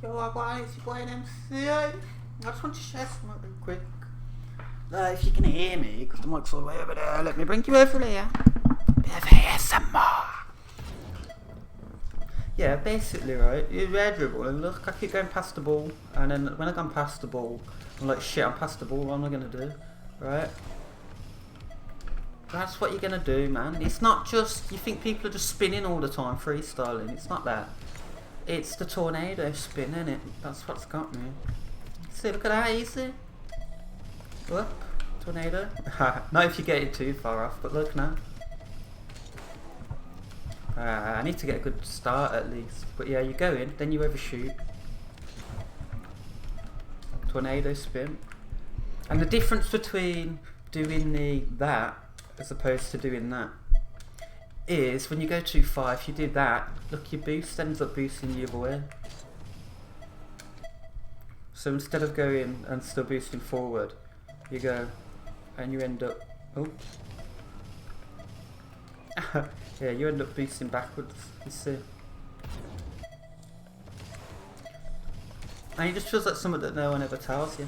Yo, I got it's your boy MC. I just want to share something real quick. If you can hear me, because the mic's all the way over there, let me bring you over there. Bit of ASMR. Yeah, basically, right, you air dribble and look, I keep going past the ball, and then when I go past the ball, I'm like, shit, I'm past the ball, what am I going to do, right? That's what you're going to do, man. It's not just, you think people are just spinning all the time, freestyling, it's not that. It's the tornado spin, innit? That's what's got me. See, look at that, easy. Whoop, tornado. Not if you get it too far off, but look now. I need to get a good start at least. But yeah, you go in, then you overshoot. Tornado spin. And the difference between doing that as opposed to doing that is when you go too far, if you do that, look, your boost ends up boosting the other way. So instead of going and still boosting forward, you go and you end up, oh. Yeah, you end up boosting backwards, you see. And it just feels like something that no one ever tells you.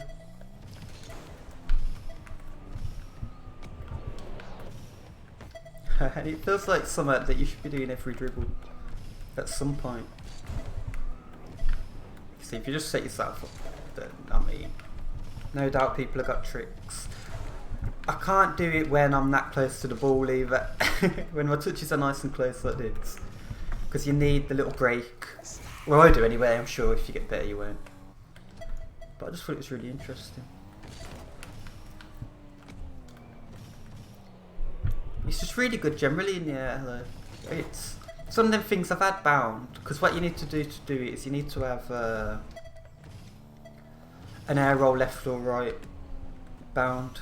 And it feels like something that you should be doing every dribble at some point. See, if you just set yourself up, then, I mean, no doubt people have got tricks. I can't do it when I'm that close to the ball either. When my touches are nice and close like this. Because you need the little break. Well, I do anyway, I'm sure if you get better you won't. But I just thought it was really interesting. It's just really good generally in the air though. It's some of them things I've had bound. Because what you need to do it is you need to have an air roll left or right bound.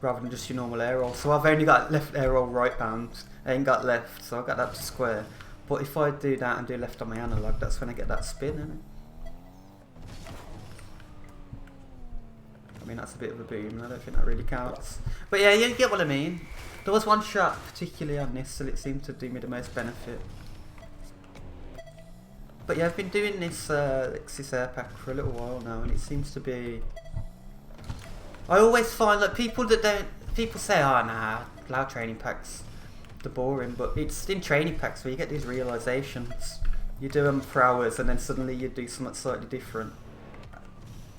Rather than just your normal air roll. So I've only got left air roll right bound. I ain't got left, so I've got that to square. But if I do that and do left on my analog, that's when I get that spin, isn't it? I mean, that's a bit of a boom, I don't think that really counts. But yeah, you get what I mean. There was one shot particularly on this, so it seemed to do me the most benefit. But yeah, I've been doing this Lexus air pack for a little while now, and it seems to be... I always find that people say, oh nah, loud training packs, they're boring, but it's in training packs where you get these realizations. You do them for hours and then suddenly you do something slightly different.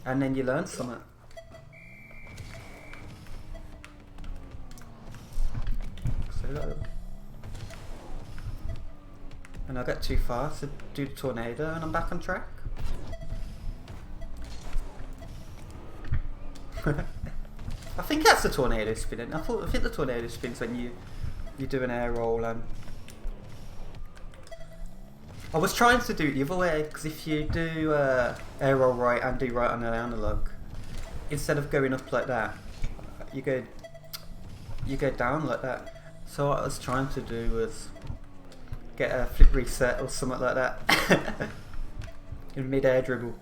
And then you learn something. So, and I get too far to do the tornado and I'm back on track. I think that's the tornado spinning. I think the tornado spins when you do an air roll. I was trying to do it the other way because if you do air roll right and do right on an analog, instead of going up like that, you go down like that. So what I was trying to do was get a flip reset or something like that in mid-air dribble.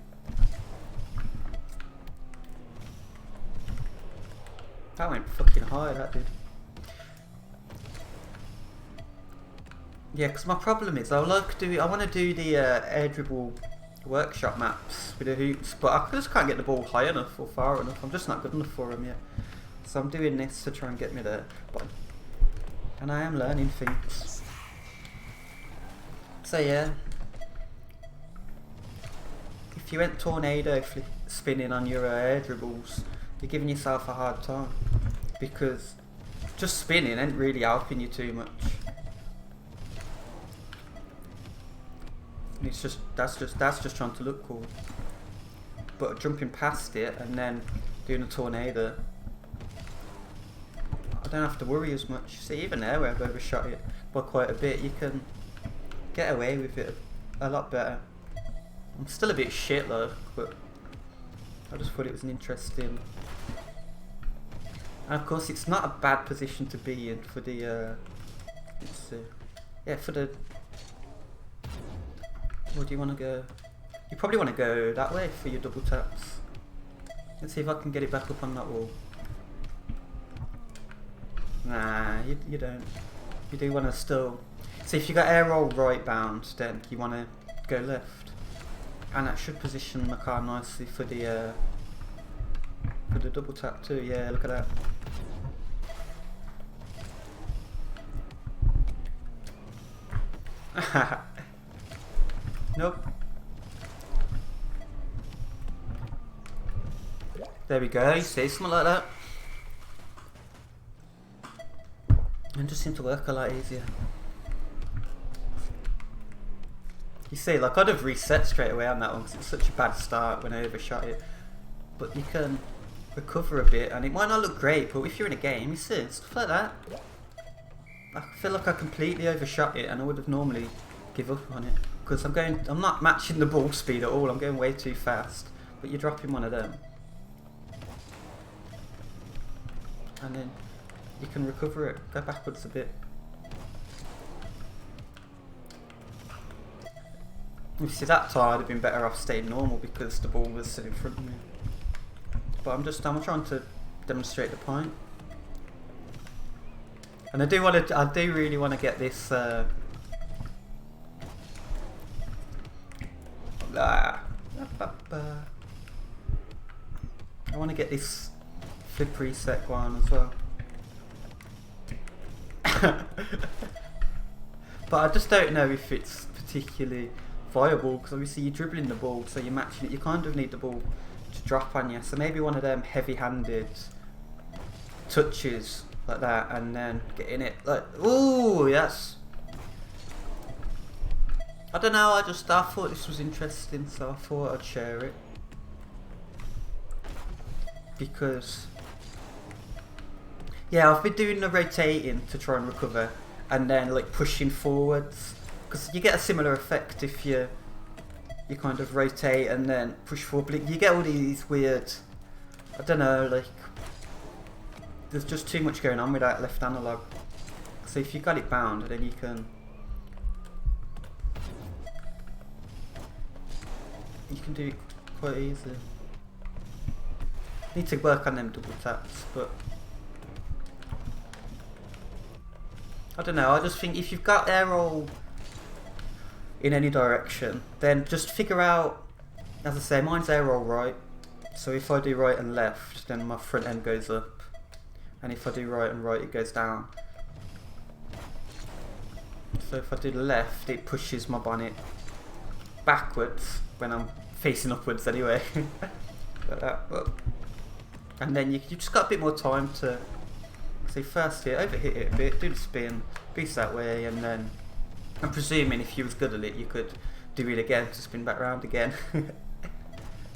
That went fucking high, that did. Yeah, because my problem is I want to do the air dribble workshop maps with the hoops, but I just can't get the ball high enough or far enough. I'm just not good enough for them yet. So I'm doing this to try and get me there. And I am learning things. So yeah. If you went tornado spinning on your air dribbles, you're giving yourself a hard time because just spinning ain't really helping you too much. It's just that's just trying to look cool. But jumping past it and then doing a tornado, I don't have to worry as much. See, even there where I've overshot it by quite a bit, you can get away with it a lot better. I'm still a bit shit though, but I just thought it was an interesting. And of course, it's not a bad position to be in for the. Let's see. Yeah, for the. Where do you want to go? You probably want to go that way for your double taps. Let's see if I can get it back up on that wall. Nah, you don't. You do want to still. So if you got air roll right bound, then you want to go left. And that should position my car nicely for the double tap too. Yeah, look at that. Nope. There we go, you see, something like that. And just seemed to work a lot easier. You see, like I'd have reset straight away on that one because it's such a bad start when I overshot it. But you can recover a bit, and it might not look great, but if you're in a game, you see, stuff like that. I feel like I completely overshot it, and I would have normally give up on it because I'm not matching the ball speed at all. I'm going way too fast. But you're dropping one of them, and then you can recover it, go backwards a bit. You see, that time I'd have been better off staying normal because the ball was sitting in front of me. But I'm trying to demonstrate the point. And I do really want to get this I want to get this flip reset one as well. But I just don't know if it's particularly viable because obviously you're dribbling the ball, so you're matching it. You kind of need the ball to drop on you. So maybe one of them heavy-handed touches like that, and then getting it like, ooh, yes. I don't know. I thought this was interesting, so I thought I'd share it because. Yeah, I've been doing the rotating to try and recover, and then like pushing forwards, because you get a similar effect if you kind of rotate and then push forward. But you get all these weird, I don't know, like there's just too much going on with that left analog. So if you got it bound, then you can do it quite easily. Need to work on them double taps, but. I don't know, I just think if you've got air roll in any direction, then just figure out, as I say, mine's air roll right, so if I do right and left, then my front end goes up, and if I do right and right, it goes down. So if I do left, it pushes my bonnet backwards, when I'm facing upwards anyway. Like that. And then you just got a bit more time to. So first hit, overhit it a bit, do the spin, boost that way, and then I'm presuming if you was good at it, you could do it again to spin back round again.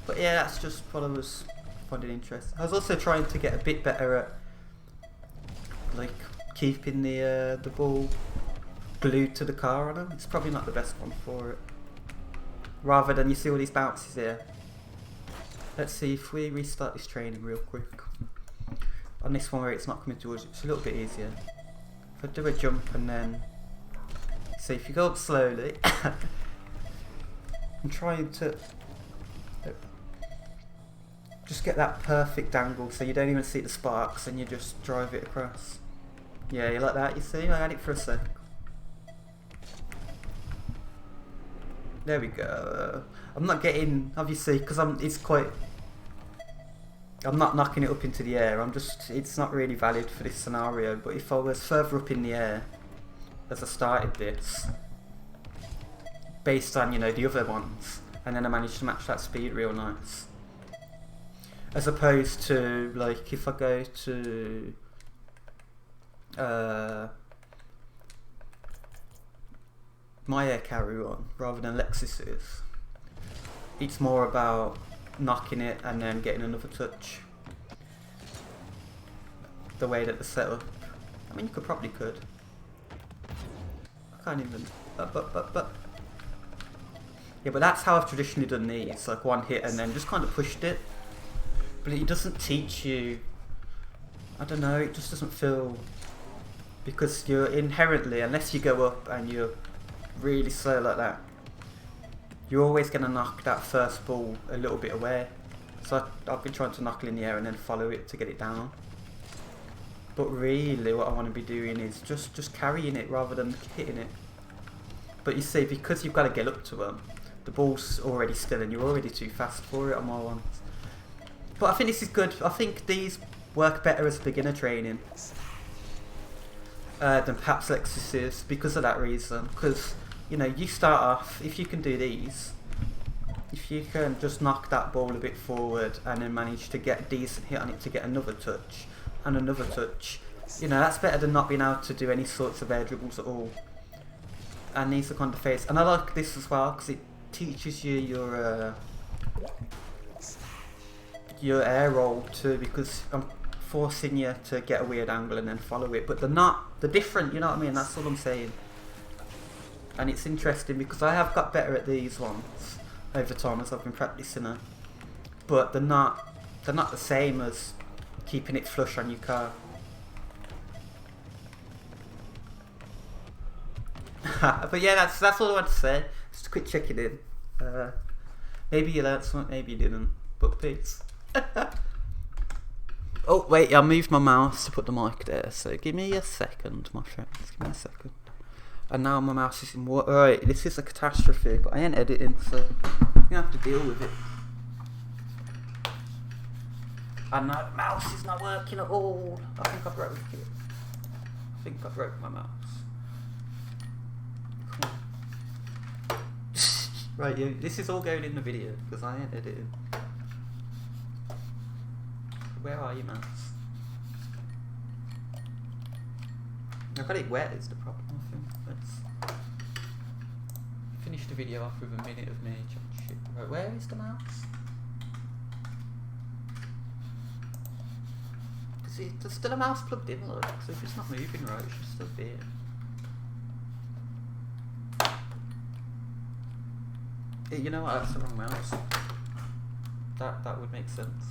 But yeah, that's just what I was finding interesting. I was also trying to get a bit better at like keeping the ball glued to the car on them. It's probably not the best one for it. Rather than you see all these bounces here. Let's see if we restart this training real quick. On this one where it's not coming towards you, it's a little bit easier. If I do a jump and then, see if you go up slowly, I'm trying to just get that perfect angle so you don't even see the sparks and you just drive it across. Yeah, you like that, you see? I had it for a sec. There we go. I'm not getting, obviously, because I'm not knocking it up into the air, it's not really valid for this scenario, but if I was further up in the air as I started this, based on, you know, the other ones, and then I managed to match that speed real nice. As opposed to, like, if I go to, my air carry one, rather than Lexus's, it's more about knocking it and then getting another touch. The way that they're set up. I mean, you probably could. I can't even. Yeah, but that's how I've traditionally done these. Like one hit and then just kind of pushed it. But it doesn't teach you. I don't know. It just doesn't feel. Because you're inherently, unless you go up and you're really slow like that, you're always going to knock that first ball a little bit away. So I've been trying to knock it in the air and then follow it to get it down. But really what I want to be doing is just carrying it rather than hitting it. But you see, because you've got to get up to them, the ball's already still and you're already too fast for it on my ones. But I think this is good. I think these work better as beginner training than perhaps Lexus's because of that reason. Because, you know, you start off, if you can do these, if you can just knock that ball a bit forward and then manage to get a decent hit on it to get another touch and another touch, you know, that's better than not being able to do any sorts of air dribbles at all. And these are kind of face. And I like this as well because it teaches you your air roll too, because I'm forcing you to get a weird angle and then follow it, but they're different, you know what I mean? That's all I'm saying. And it's interesting because I have got better at these ones over time as I've been practicing them, but they're not the same as keeping it flush on your car. But yeah, that's all I want to say. Just a quick checking in. Maybe you learnt something, maybe you didn't, but peace. Oh wait, I moved my mouse to put the mic there, so give me a second, my friends, give me a second. And now my mouse is in water. Alright, this is a catastrophe, but I ain't editing, so I'm gonna have to deal with it. And now the mouse is not working at all. I think I broke it. I think I broke my mouse. Right, this is all going in the video, because I ain't editing. Where are you, mouse? I've got it wet is the problem, I think. Let's finish the video off with a minute of me chatting shit. Right, where is the mouse? There's still a mouse plugged in, look, so if it's not moving right, it should still be it. You know what, that's the wrong mouse. That would make sense.